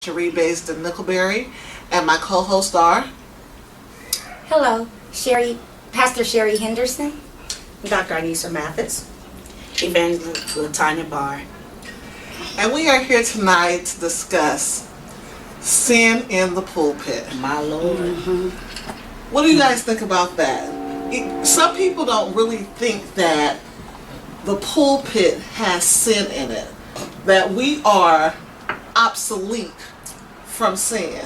Cherie based in Nickelberry, and my co-hosts are Hello, Pastor Sherry Henderson, Dr. Anissa Mathis, Evangelist Latanya Barr. and we are here tonight to discuss sin in the pulpit. My Lord. What do you guys think about that? Some people don't really think that the pulpit has sin in it, that we are obsolete from sin.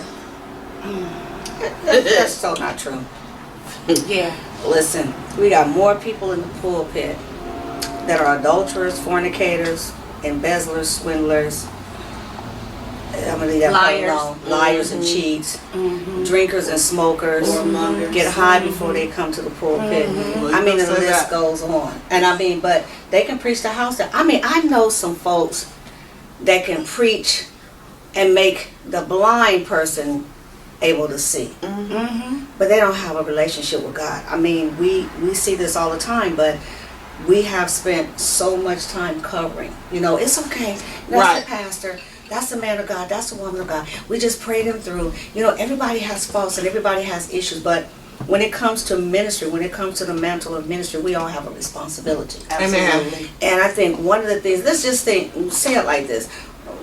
That's so not true. Yeah. Listen, we got more people in the pulpit that are adulterers, fornicators, embezzlers, swindlers. I'm gonna leave that part Liars. alone. Liars and cheats, drinkers and smokers, get high before they come to the pulpit. I mean, the list goes on. And I mean, but they can preach the house down. I mean, I know some folks that can preach and make the blind person able to see. But they don't have a relationship with God. I mean, we see this all the time, but we have spent so much time covering. You know, it's okay. That's the pastor. That's the man of God. That's the woman of God. We just prayed him through. You know, everybody has faults and everybody has issues, but when it comes to ministry, when it comes to the mantle of ministry, we all have a responsibility. Amen. And I think one of the things, let's just say it like this.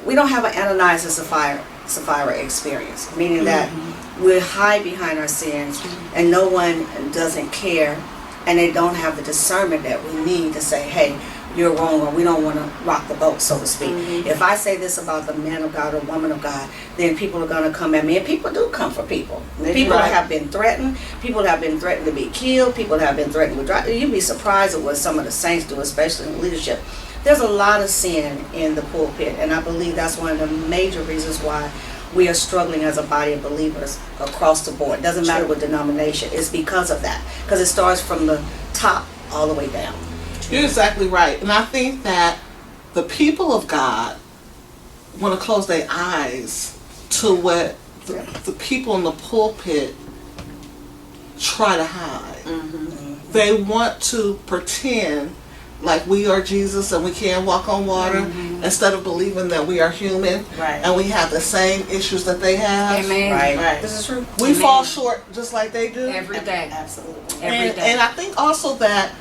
We don't have an Ananias and Sapphira experience, meaning that we hide behind our sins and no one doesn't care, and they don't have the discernment that we need to say, hey, you're wrong, or we don't want to rock the boat, so to speak. If I say this about the man of God or woman of God, then people are going to come at me, and people do come for people. People have been threatened. People have been threatened to be killed. People have been threatened with drugs. You'd be surprised at what some of the saints do, especially in leadership. There's a lot of sin in the pulpit, and I believe that's one of the major reasons why we are struggling as a body of believers across the board. It doesn't matter what denomination. It's because of that. Because it starts from the top all the way down. You're exactly right. And I think that the people of God want to close their eyes to what the people in the pulpit try to hide. They want to pretend like we are Jesus and we can walk on water instead of believing that we are human and we have the same issues that they have. Amen. Right. This is true. We fall short just like they do. Every day. Absolutely. Every day. And I think also that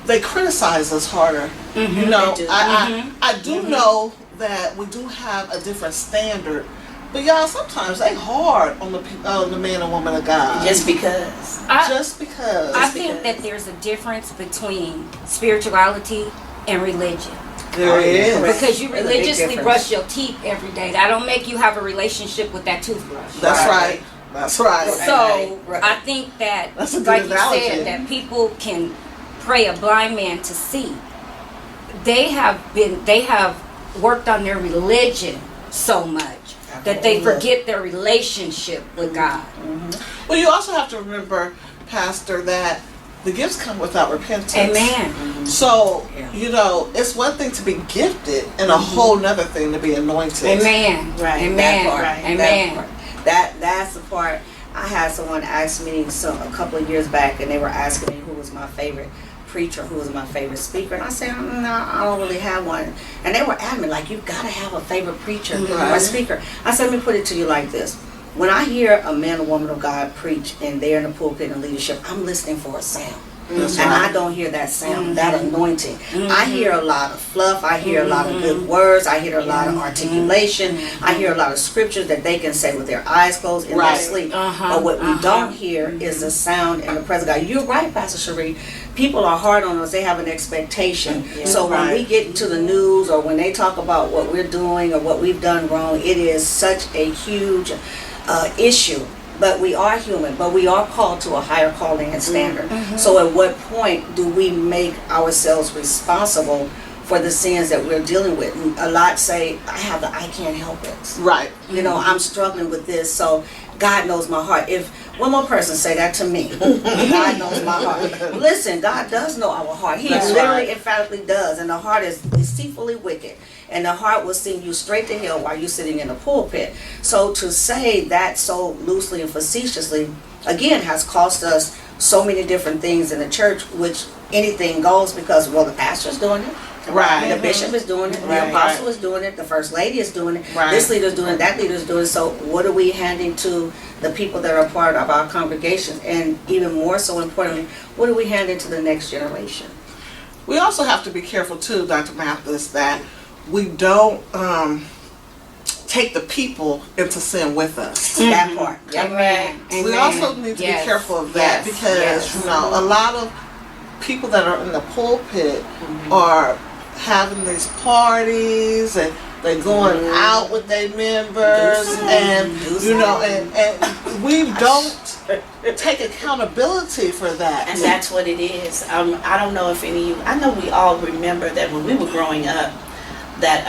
they criticize us harder. You know, I do know that we do have a different standard, but y'all, sometimes they hard on the man and woman of God. Just because. I think that there's a difference between spirituality and religion. There is. Because you There's a big religiously difference. brush your teeth every day. That don't make you have a relationship with that toothbrush. That's right. That's right. So Right. I think that, That's a good like analogy. you said, that people can pray a blind man to see. They have worked on their religion so much that they forget their relationship with God. Well, you also have to remember, Pastor, that the gifts come without repentance. Amen. So, you know, it's one thing to be gifted and a whole nother thing to be anointed. Amen. Right. Amen. That part. Amen. That part. That's the part. I had someone ask me a couple of years back, and they were asking me who was my favorite preacher, who was my favorite speaker, and I said, no, I don't really have one. And they were adamant, like, you've got to have a favorite preacher or speaker. I said, let me put it to you like this. When I hear a man or woman of God preach and they're in the pulpit and leadership, I'm listening for a sound. And I don't hear that sound, that anointing. I hear a lot of fluff. I hear a lot of good words. I hear a lot of articulation. I hear a lot of scriptures that they can say with their eyes closed in their sleep. But what we don't hear is the sound and the presence of God. You're right, Pastor Cherie. People are hard on us. They have an expectation. So when we get into the news or when they talk about what we're doing or what we've done wrong, it is such a huge issue. But we are human, but we are called to a higher calling and standard. So at what point do we make ourselves responsible for the sins that we're dealing with? A lot say, I can't help it. Right. You know, I'm struggling with this, so God knows my heart. If one more person say that to me, God knows my heart. Listen, God does know our heart. He literally emphatically does, and the heart is deceitfully wicked. And the heart will send you straight to hell while you're sitting in the pulpit. So to say that so loosely and facetiously, again, has cost us so many different things in the church, which anything goes because, well, the pastor's doing it. Right. The bishop is doing it. The Right. apostle is doing it. The first lady is doing it. Right. This leader is doing it. That leader is doing it. So what are we handing to the people that are part of our congregations? And even more so importantly, what are we handing to the next generation? We also have to be careful too, Dr. Mathis, that we don't take the people into sin with us. That part. Amen. We also need to be careful of that because you know a lot of people that are in the pulpit are having these parties and they're going out with their members and you know and we don't take accountability for that. And that's what it is. I don't know if any of you, I know we all remember that when we were growing up, that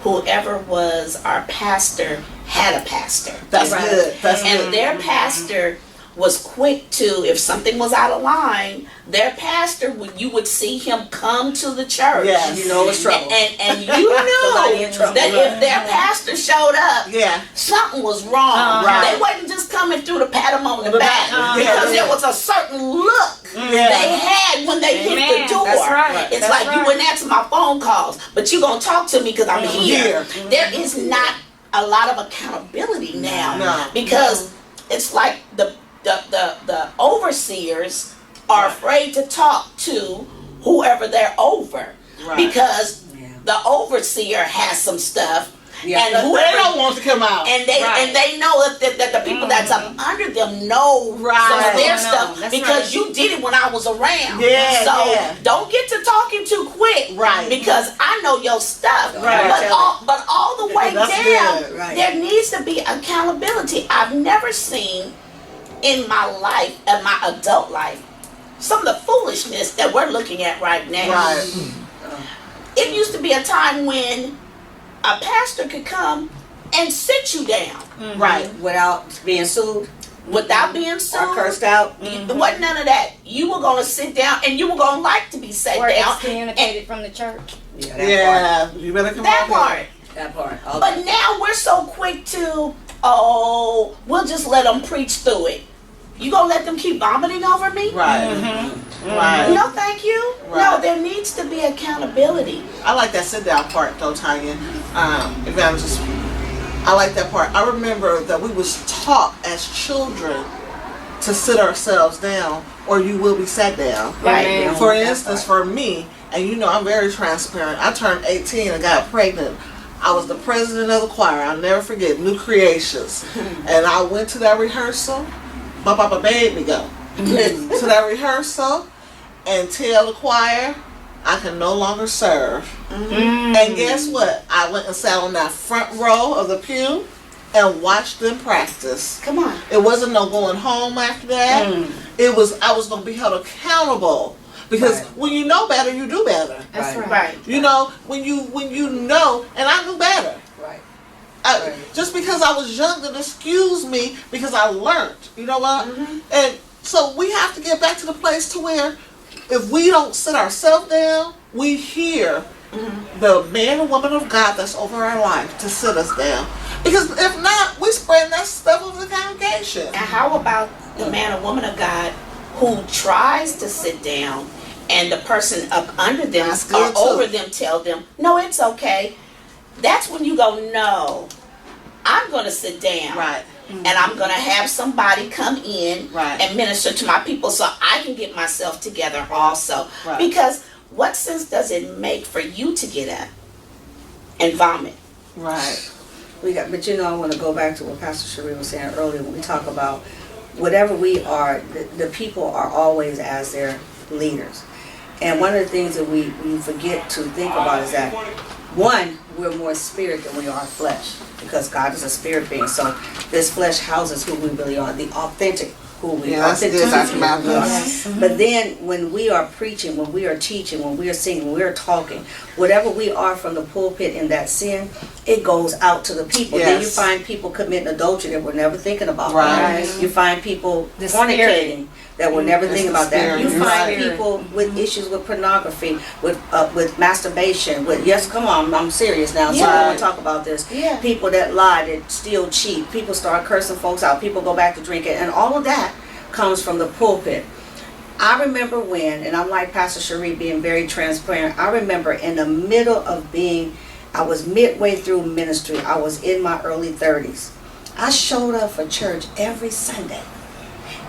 whoever was our pastor had a pastor. That's good. That's And good. their pastor was quick to, if something was out of line, their pastor, when you would see him come to the church, Yes. You know it's trouble. and you Somebody in knew trouble. that if their pastor showed up, Yeah. something was wrong. Right. They wasn't just coming through to pat him on the back Yeah. because there was a certain look Yeah. they had when they hit Amen. the door. That's right. It's That's like right. you wouldn't answer my phone calls, but you gonna talk to me because I'm here. There is not a lot of accountability now No. because it's like the overseers are afraid to talk to whoever they're over Right. because Yeah. the overseer has some stuff Yeah. and But they whoever don't want to come out. and they know that the people that's up under them know Right. some of their No, stuff that's because right. you did it when I was around. Yeah, So yeah. don't get to talking too quick. Right. Because I know your stuff. Right. But all the way That's down, good. Right. there needs to be accountability. I've never seen in my life, in my adult life, some of the foolishness that we're looking at right now. Right. It used to be a time when a pastor could come and sit you down Right. Without being sued without being sued. or cursed out. There wasn't none of that. You were gonna sit down and you were gonna like to be sat Or down. excommunicated from the church. Yeah, that Yeah. You better come That on. part. That part. Okay. But now we're so quick to, we'll just let them preach through it. You gonna let them keep vomiting over me? Right. Right. No, thank you. No, Right. there needs to be accountability. I like that sit down part though, Tanya. Evangelist. I like that part. I remember that we was taught as children to sit ourselves down or you will be sat down. Right. Amen. For instance, for me, and you know I'm very transparent, I turned 18 and got pregnant. I was the president of the choir. I'll never forget, New Creations. And I went to that rehearsal. My papa made me go to that rehearsal and tell the choir I can no longer serve. And guess what? I went and sat on that front row of the pew and watched them practice. Come on. It wasn't no going home after that. It was I was gonna be held accountable because Right. when you know better, you do better. That's Right. right. Right. You know when you know, and I knew better. Right. I, just because I was young didn't excuse me because I learned. You know what? And so we have to get back to the place to where if we don't sit ourselves down, we hear the man and woman of God that's over our life to sit us down. Because if not, we spread that stuff over the congregation. And how about the man or woman of God who tries to sit down and the person up under them That's or good, too. over them tell them, no, it's okay. That's when you go, no, I'm going to sit down. Right. And I'm going to have somebody come in Right. and minister to my people so I can get myself together also. Right. Because what sense does it make for you to get up and vomit? Right. But you know, I want to go back to what Pastor Cherie was saying earlier when we talk about whatever we are, the people are always as their leaders. And one of the things that we forget to think about is that, one, we're more spirit than we are flesh because God is a spirit being. So this flesh houses who we really are, the authentic who we Yeah, are. that's good, Dr. Malcolm. But then when we are preaching, when we are teaching, when we are singing, when we are talking, whatever we are from the pulpit in that sin, it goes out to the people. Then you Yes. find people committing adultery that we're never thinking about. Right. You find people The fornicating that we're never It's thinking the about that. spirit. You You're find right. people with issues with pornography, with masturbation, with yes, come on, I'm serious now. So I Yeah. want to talk about this. Yeah. People that lie, that steal, cheat. People start cursing folks out. People go back to drinking, and all of that comes from the pulpit. I remember when, and I'm like Pastor Cherie being very transparent, I remember in the middle of I was midway through ministry. I was in my early 30s. I showed up for church every Sunday.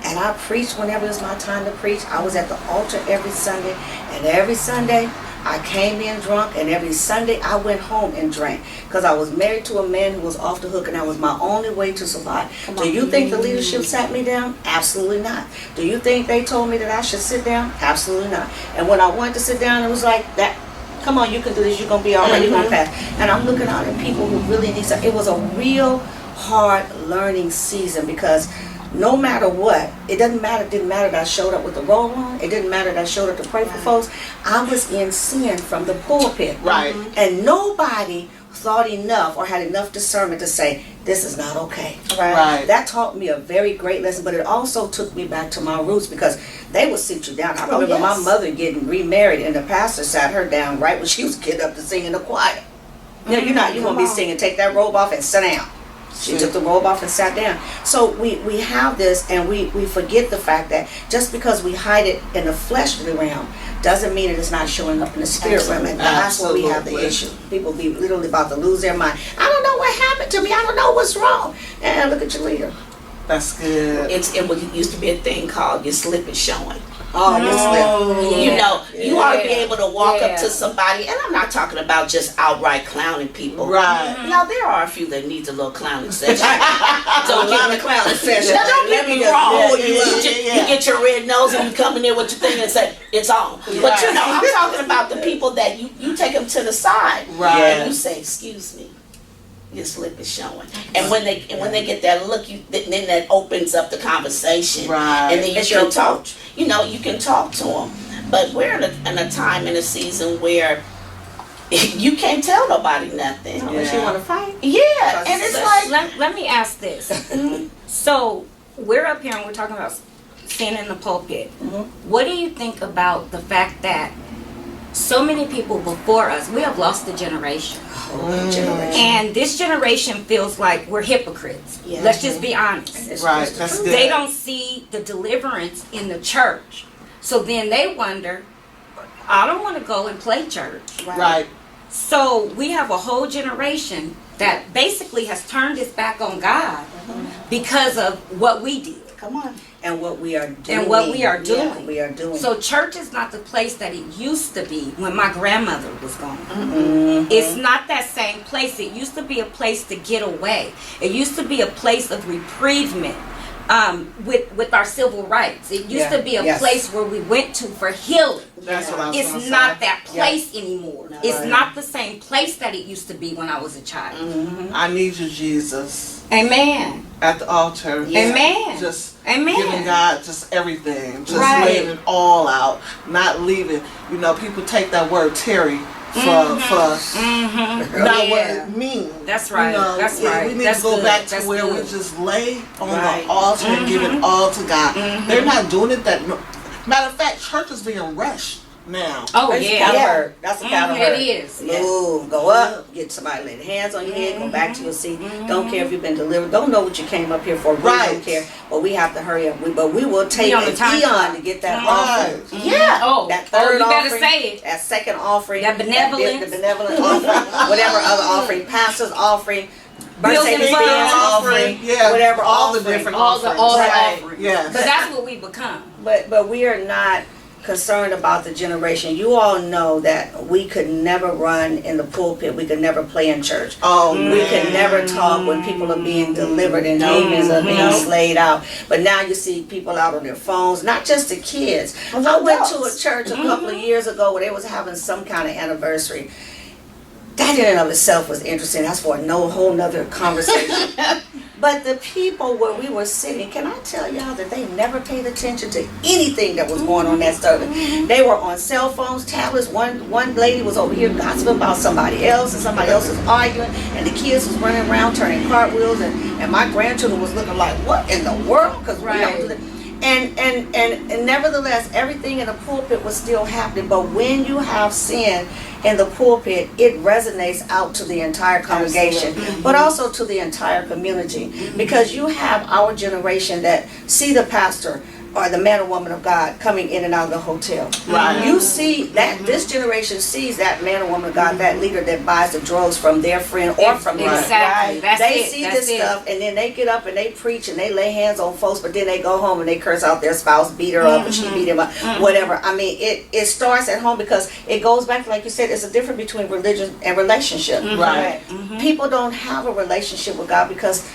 And I preached whenever it was my time to preach. I was at the altar every Sunday. And every Sunday, I came in drunk. And every Sunday, I went home and drank. Because I was married to a man who was off the hook. And that was my only way to survive. Do you think the leadership sat me down? Absolutely not. Do you think they told me that I should sit down? Absolutely not. And when I wanted to sit down, it was like that. Come on, you can do this. You're going to be all right. You're going to pass. And I'm looking out at people who really need something. It was a real hard learning season because no matter what, it didn't matter that I showed up with the roll on. It didn't matter that I showed up to pray for folks. I was in sin from the pulpit. Right. And nobody thought enough or had enough discernment to say, this is not okay. Right. That taught me a very great lesson, but it also took me back to my roots because they would sit you down. I remember my mother getting remarried and the pastor sat her down right when she was getting up to sing in the choir. No, you're going to be singing. Take that robe off and sit down. She took the robe off and sat down. So we have this and we forget the fact that just because we hide it in the fleshly realm doesn't mean that it's not showing up in the spirit realm. And that's where we have the issue. People be literally about to lose their mind. I don't know what happened to me. I don't know what's wrong. And look at your leader. That's good. It used to be a thing called your slip is showing. Oh, your slip. You know, you ought to be able to walk up to somebody, and I'm not talking about just outright clowning people. Right. Now, there are a few that needs a little clowning session. Don't get the clown session. Now, don't get me wrong. Yeah. You get your red nose and you come in there with your thing and say, it's on. But you know, I'm talking about the people that you take them to the side. Right. And you say, excuse me. Your slip is showing, and when they get that look, then that opens up the conversation, right? And then you can talk. You know, you can talk to them. But we're in a time in a season where you can't tell nobody nothing Unless you want to fight. Yeah, and it's like let me ask this. So we're up here and we're talking about sin in the pulpit. What do you think about the fact that so many people before us, we have lost a generation. And this generation feels like we're hypocrites. Yeah. Let's just be honest. Right, that's good. They don't see the deliverance in the church. So then they wonder, I don't want to go and play church. Right. So we have a whole generation that basically has turned its back on God because of what we did. Come on. And what we are doing. And what we are doing. Yeah, we are doing. So church is not the place that it used to be when my grandmother was gone. It's not that same place. It used to be a place to get away. It used to be a place of reprievement with our civil rights. It used to be a place where we went to for healing. That's what I was It's gonna not say. that place anymore. No, it's not the same place that it used to be when I was a child. I need you, Jesus. Amen. At the altar. Amen. Just Amen. giving God just everything. Just laying it all out. Not leaving. You know, people take that word Terry for not what it means. That's right. You know, That's right. We need That's to go good. back to That's where good. we just lay on the altar and give it all to God. They're not doing it that. Matter of fact, church is being rushed now. Oh, That's yeah. counter-hurt. That's a counter-hurt. It is. Move, go up, get somebody, lay their hands on your head, go back to your seat. Don't care if you've been delivered. Don't know what you came up here for. We don't care. But we have to hurry up. But we will take an eon to get that offering. Yeah. Oh, that third you offering. better say it. That second offering. That benevolence. The benevolent offering. Whatever other offering. Pastor's offering. Birthday Building weekend funds. offering. Yeah. Whatever all offering. the different All the offerings. offerings. Yes. But that's what we become. But we are not concerned about the generation. You all know that we could never run in the pulpit. We could never play in church. We could never talk when people are being delivered and demons are being slayed out. But now you see people out on their phones, not just the kids. I went to a church a couple of years ago where they was having some kind of anniversary. That in and of itself was interesting. That's for a whole nother conversation. But the people where we were sitting, can I tell y'all that they never paid attention to anything that was going on that service? They were on cell phones, tablets. One lady was over here gossiping about somebody else, and somebody else was arguing, and the kids was running around turning cartwheels, and my grandchildren was looking like, what in the world? Because we don't do that. And nevertheless, everything in the pulpit was still happening. But when you have sin in the pulpit, it resonates out to the entire congregation, but also to the entire community. Because you have our generation that see the pastor or the man or woman of God coming in and out of the hotel. Right. You see that this generation sees that man or woman of God, that leader that buys the drugs from their friend or from their Exactly. That's they it. see That's this it. stuff, and then they get up and they preach and they lay hands on folks, but then they go home and they curse out their spouse, beat her up, and she beat him up, whatever. I mean, it starts at home, because it goes back to, like you said, it's a difference between religion and relationship. Right. People don't have a relationship with God because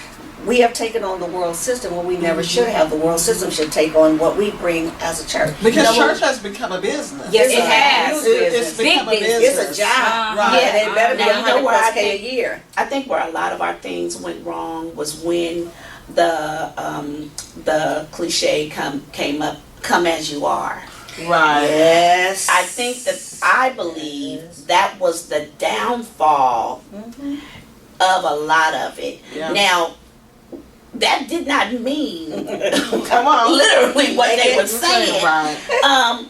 we have taken on the world system when we never should have. The world system should take on what we bring as a church. Because church has become a business. Yes, It's it a has. huge It's business. become a Big business. business. It's a job. Right. And it better be Now, you know 100 where I plus K a think- year. I think where a lot of our things went wrong was when the cliche come as you are. Right. Yes. I believe that was the downfall of a lot of it. Yeah. Now, that did not mean Come on. literally what they were saying. Right.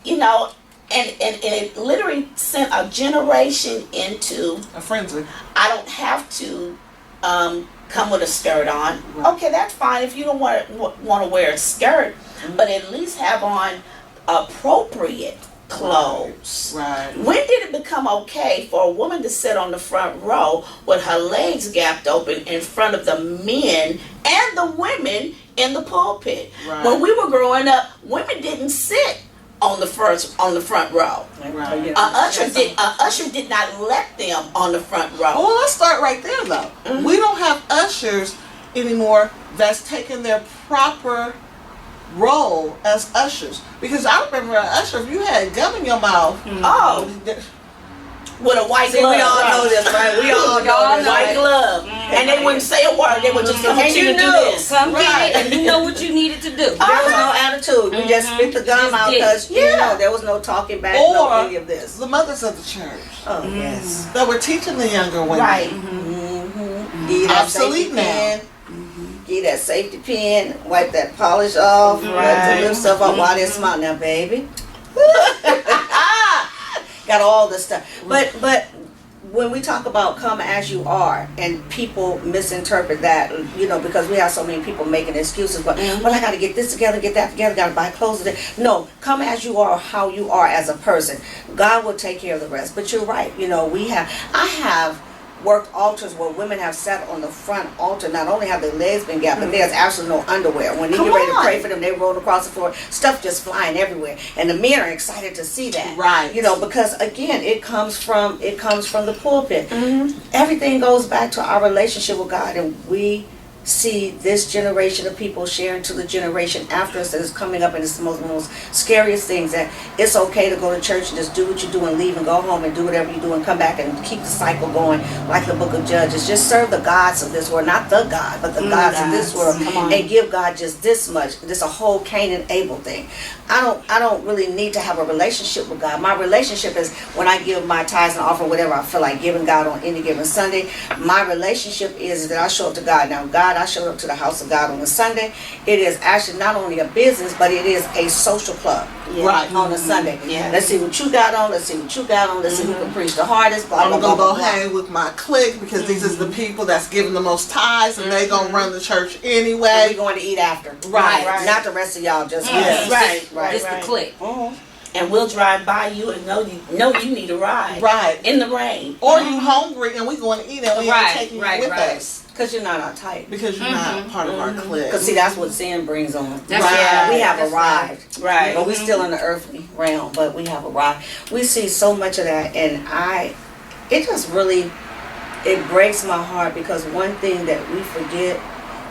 You know, and it literally sent a generation into, A frenzy. I don't have to come with a skirt on. Right. Okay, that's fine if you don't want to wear a skirt, but at least have on appropriate clothes. Right. When did it become okay for a woman to sit on the front row with her legs gapped open in front of the men and the women in the pulpit? Right. When we were growing up, women didn't sit on the front row. Right. You know, Usher did not let them on the front row. Well, let's start right there, though. We don't have ushers anymore that's taking their proper role as ushers. Because I remember an usher, if you had gum in your mouth, Oh, with a white See, glove. we all know this, right? We all know Y'all this. know White it. glove. And they wouldn't say a word. They would just And continue you to do knew. this. Come Right. get it, and you know what you needed to do. There was no attitude. You just spit the gum Just out did. because you know there was no talking back, no or any of this. the mothers of the church Oh yes. that were teaching the younger women. Right. Give you that Obsolete safety now. pin. Give you that safety pin. Wipe that polish off. Wipe Right. the lip stuff off while they smile. Now, baby. Got all this stuff. But when we talk about come as you are, and people misinterpret that, you know, because we have so many people making excuses, but well, I got to get this together, get that together, got to buy clothes today. No, come as you are, how you are as a person. God will take care of the rest. But you're right. You know, I have worked altars where women have sat on the front altar. Not only have their legs been gapped, but there's absolutely no underwear. When they Come get ready to on. pray for them, they roll across the floor, stuff just flying everywhere, and the men are excited to see that. Right. You know, because again, it comes from the pulpit. Everything goes back to our relationship with God, and we see this generation of people sharing to the generation after us that is coming up, and it's the most scariest things, that it's okay to go to church and just do what you do and leave and go home and do whatever you do and come back and keep the cycle going, like the book of Judges. Just serve the gods of this world, not the God, but the gods of this world, Come on. and give God just this much. This a whole Cain and Abel thing. I don't really need to have a relationship with God. My relationship is when I give my tithes and offering, whatever I feel like giving God on any given Sunday. My relationship is that I show up to God. Now, God, I showed up to the house of God on a Sunday. It is actually not only a business, but it is a social club. Right. On a Sunday. Yeah. Let's see what you got on. Let's see what you got on. Let's see who can preach the hardest. Blah, I'm blah, gonna blah, go blah, blah. hang with my clique because these is the people that's giving the most tithes, and they gonna run the church And anyway. we're going to eat after. Right. Not the rest of y'all, just Yes. us. Right. It's the click. And we'll drive by you and know you need a ride. Right. In the rain. Or you hungry and we going to eat and we Right, ain't taking you right, with right. us Because you're not our type. because you're not part of our clique. Because see, that's what sin brings on. That's Right. We have That's arrived. Right. But we're still in the earthly realm, but we have arrived. We see so much of that, and it just really, it breaks my heart, because one thing that we forget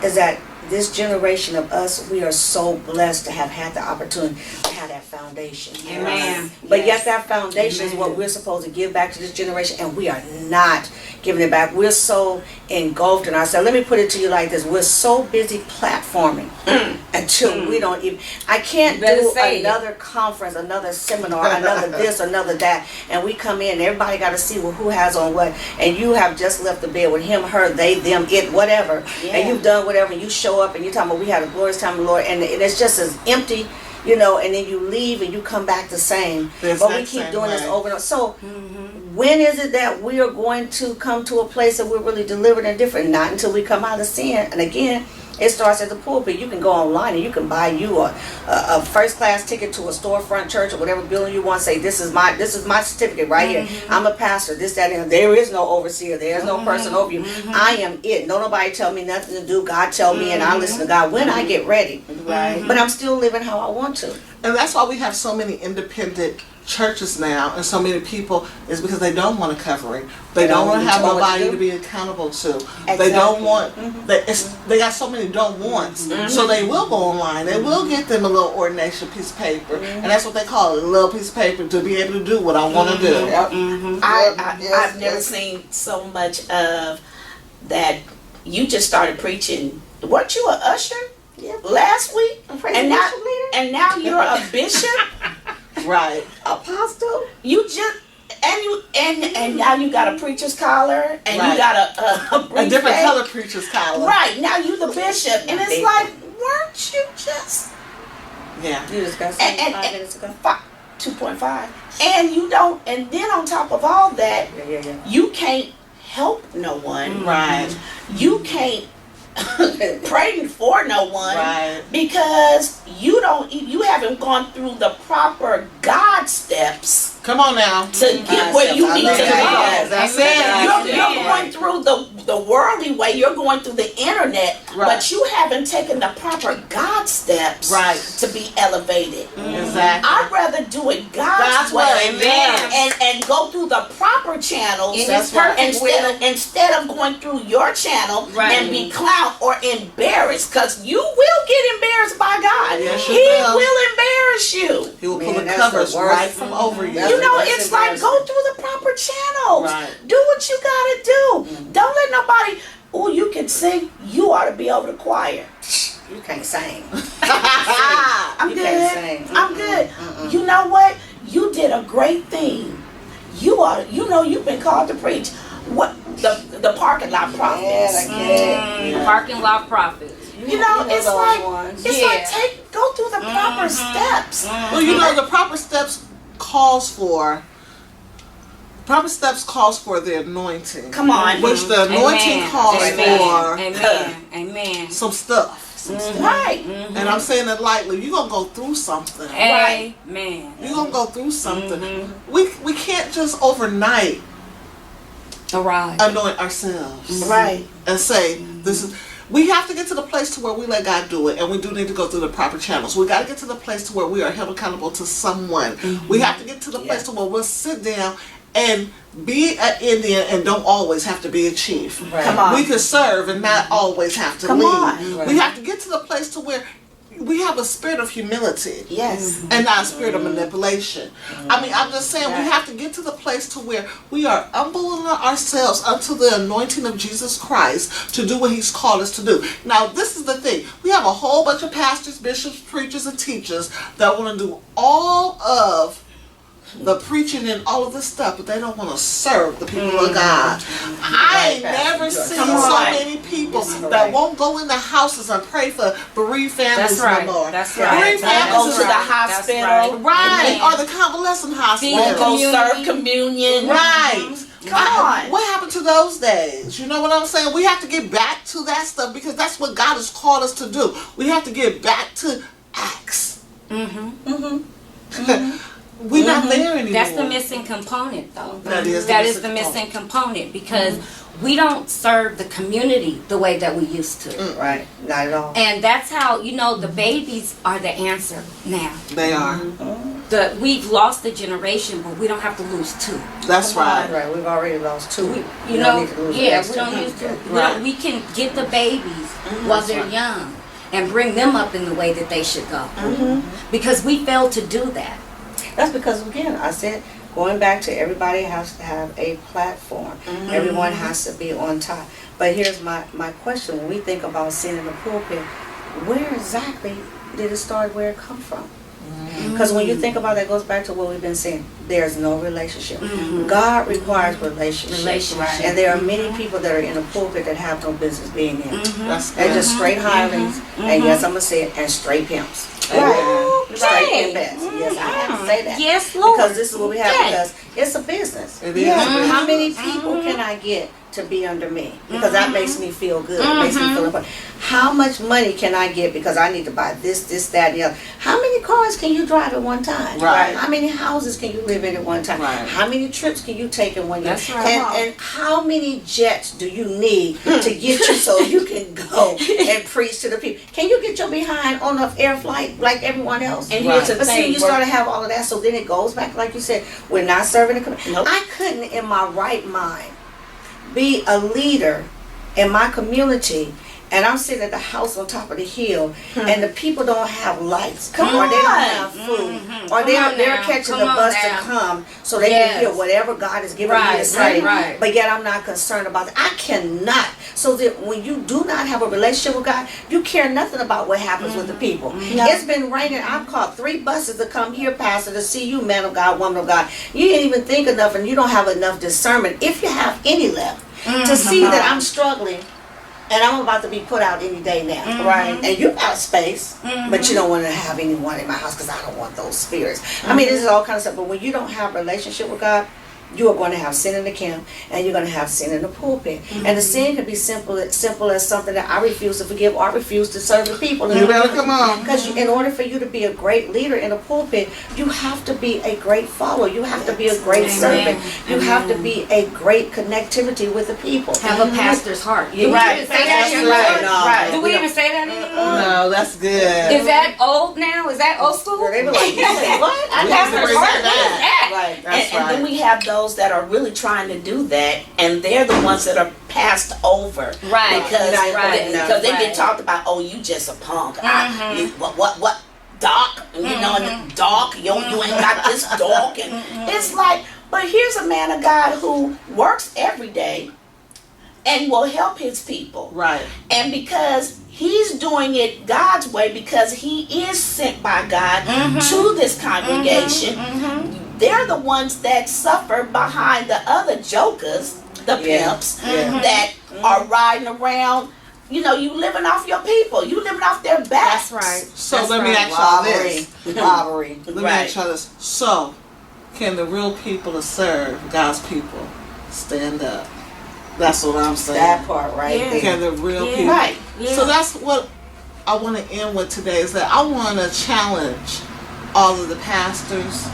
is that this generation of us, we are so blessed to have had the opportunity to have that foundation. Amen. But yet that foundation is what we're supposed to give back to this generation, and we are not giving it back. We're so engulfed in ourselves. Let me put it to you like this. We're so busy platforming until we don't even, I can't You better do say it. another conference, another seminar, another this, another that, and we come in, everybody got to see who has on what, and you have just left the bed with him, her, they, them, it, whatever, and you've done whatever, and you show up and you're talking about we had a glorious time of the Lord, and it's just as empty, you know, and then you leave and you come back the same. The But we exact keep same doing this way. over and over. So when is it that we are going to come to a place that we're really delivered and different? Not until we come out of sin. And again, It starts at the pulpit. You can go online and you can buy you a first class ticket to a storefront church or whatever building you want. Say this is my certificate right here. I'm a pastor. This, that, and there is no overseer. There is no person over you. I am it. Don't nobody tell me nothing to do. God tell me, and I listen to God when I get ready. Right. But I'm still living how I want to. And that's why we have so many independent churches now, and so many people, is because they don't want a covering. They don't want to have nobody to be accountable to. They don't want. They got so many don't wants, so they will go online. They will get them a little ordination piece of paper, and that's what they call it, a little piece of paper, to be able to do what I want to do. I've never seen so much of that. You just started preaching. Weren't you an usher last week? And now you're a bishop. Right. Apostle. You just and now you got a preacher's collar and you got a different color preacher's collar. Right, now you the bishop, and it's like, weren't you just? Yeah. You just got 5 minutes ago. 2.5, and you don't, and then on top of all that, you can't help no one. Right. You can't pray for no one, right, because you haven't gone through the proper God steps. Come on now. To get where you need to go. That's it. You're going through the worldly way. You're going through the internet, but you haven't taken the proper God steps to be elevated. Exactly. I'd rather do it God's way and go through the proper channels instead of going through your channel and be clowned or embarrassed, because you will get embarrassed by God. Yes, He will embarrass you. He will pull the covers right from over you. You know, it's like, go through the proper channels. Right. Do what you gotta do. Don't let nobody, you can sing, you ought to be over the choir. You can't sing. I'm good. I'm good. You know what? You did a great thing. You ought to, you've been called to preach. What the parking lot prophets. Parking lot prophets. It's like go through the proper steps. Well, the proper steps calls for the anointing. Come on. Which the anointing calls for some stuff. Right. And I'm saying it lightly. You're going to go through something. Amen. You're going to go through something. We can't just overnight anoint ourselves. Right. And say, this is... We have to get to the place to where we let God do it, and we do need to go through the proper channels. We got to get to the place to where we are held accountable to someone. We have to get to the place to where we'll sit down and be an Indian and don't always have to be a chief. Right. Come on. We can serve and not always have to lead. Right. We have to get to the place to where we have a spirit of humility. Yes. And not a spirit of manipulation. I'm just saying, we have to get to the place to where we are humbling ourselves unto the anointing of Jesus Christ to do what He's called us to do. Now, this is the thing. We have a whole bunch of pastors, bishops, preachers, and teachers that want to do all of the preaching and all of this stuff, but they don't want to serve the people of God. I ain't never seen so many people that won't go in the houses and pray for bereaved families no more. That's right. Bereaved families go to the hospital. Right. Or the convalescent hospital. Won't go serve communion. Right. Come on. What happened to those days? You know what I'm saying? We have to get back to that stuff, because that's what God has called us to do. We have to get back to Acts. We're not there anymore. That's the missing component, though. That is the missing component, because we don't serve the community the way that we used to. Right, not at all. And that's how, the babies are the answer now. They are. We've lost the generation, but we don't have to lose two. That's right. Right, we've already lost two. We don't need to lose we don't use two. We can get the babies while they're young and bring them up in the way that they should go. Because we failed to do that. That's because, again, I said, going back to everybody has to have a platform. Everyone has to be on top. But here's my question. When we think about sin in the pulpit, where exactly did it start, where it come from? Because when you think about that, it goes back to what we've been saying. There's no relationship. God requires relationship. And there are many people that are in the pulpit that have no business being there. They're just straight hirelings, and yes, I'm going to say it, and straight pimps. Straight pimpers. Yes, I have to say that. Yes, Lord. Because this is what we have, because it's a business. It is. How many people can I get to be under me? Because that makes me feel good. It makes me feel important. how much money can I get because I need to buy this, that, and the other. How many cars can you drive at one time? Right. How many houses can you live in at one time? Right. How many trips can you take in 1 year? That's right. And how many jets do you need to get you so you can go and preach to the people? Can you get your behind on an air flight like everyone else? And here's the But see, thing, you start to have all of that, so then it goes back, like you said, we're not serving the community. Nope. I couldn't, in my right mind, be a leader in my community, and I'm sitting at the house on top of the hill, and the people don't have lights, or they don't have food, or they're catching the bus to come so they can hear whatever God is giving me to say. Right. But yet I'm not concerned about that. I cannot. So that when you do not have a relationship with God, you care nothing about what happens with the people. No. It's been raining. I've caught 3 buses to come here, Pastor, to see you, man of God, woman of God. You didn't even think enough, and you don't have enough discernment, if you have any left, to see that I'm struggling. And I'm about to be put out any day now. Right. And you got space, but you don't want to have anyone in my house because I don't want those spirits. I mean, this is all kind of stuff. But when you don't have a relationship with God, you are going to have sin in the camp, and you're going to have sin in the pulpit. And the sin can be simple as something that I refuse to forgive or I refuse to serve the people. You better come on. Because in order for you to be a great leader in a pulpit, you have to be a great follower. You have to be a great servant. You have to be a great connectivity with the people. Have a pastor's heart. Do we Right. even say that That's anymore? right. No. Right. Do we even say that anymore? No, that's good. Is that old now? Is that old school? They be like, you say what? We have to bring that back. Right. That's And then right. we have those that are really trying to do that, and they're the ones that are passed over. Right. Because Right. because they Right. get talked about. Oh, you just a punk. What? Doc? You know, and the doc. You ain't got this doc, and it's like. But here's a man of God who works every day, and will help his people. Right. And because he's doing it God's way, because he is sent by God to this congregation, they're the ones that suffer behind the other jokers, the pimps, that are riding around. You know, you living off your people. You living off their backs. That's right. So That's let me right. ask y'all this. Robbery. Let me Right. ask y'all this. So, can the real people that serve God's people stand up? That's what I'm saying. That part right Yeah. there. Can the real Yeah. people? Right. Yeah. So that's what I want to end with today, is that I want to challenge all of the pastors,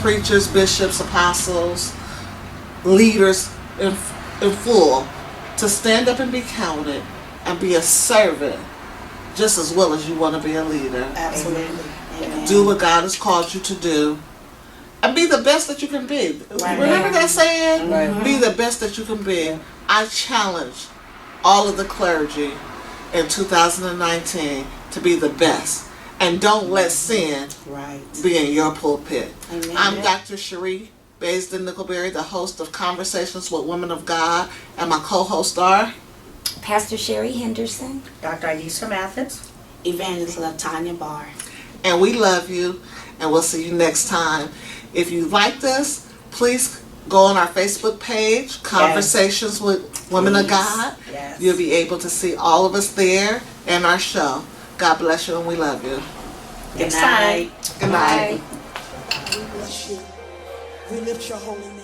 preachers, bishops, apostles, leaders in full to stand up and be counted and be a servant just as well as you want to be a leader. Absolutely. Amen. Do what God has called you to do and be the best that you can be. Right. Remember that saying? Right. Be the best that you can be. I challenge all of the clergy in 2019 to be the best. And don't let sin Right. be in your pulpit. Amen. I'm Dr. Cherie Baisden Nickelberry, the host of Conversations with Women of God, and my co-hosts are Pastor Sherry Henderson. Dr. Aisha Mathis. Evangelist Tanya Barr. and we love you, and we'll see you next time. If you liked us, please go on our Facebook page, Conversations with Women of God. Yes. You'll be able to see all of us there and our show. God bless you, and we love you. Next time. Good night. Bye. We bless you. We lift your holy name.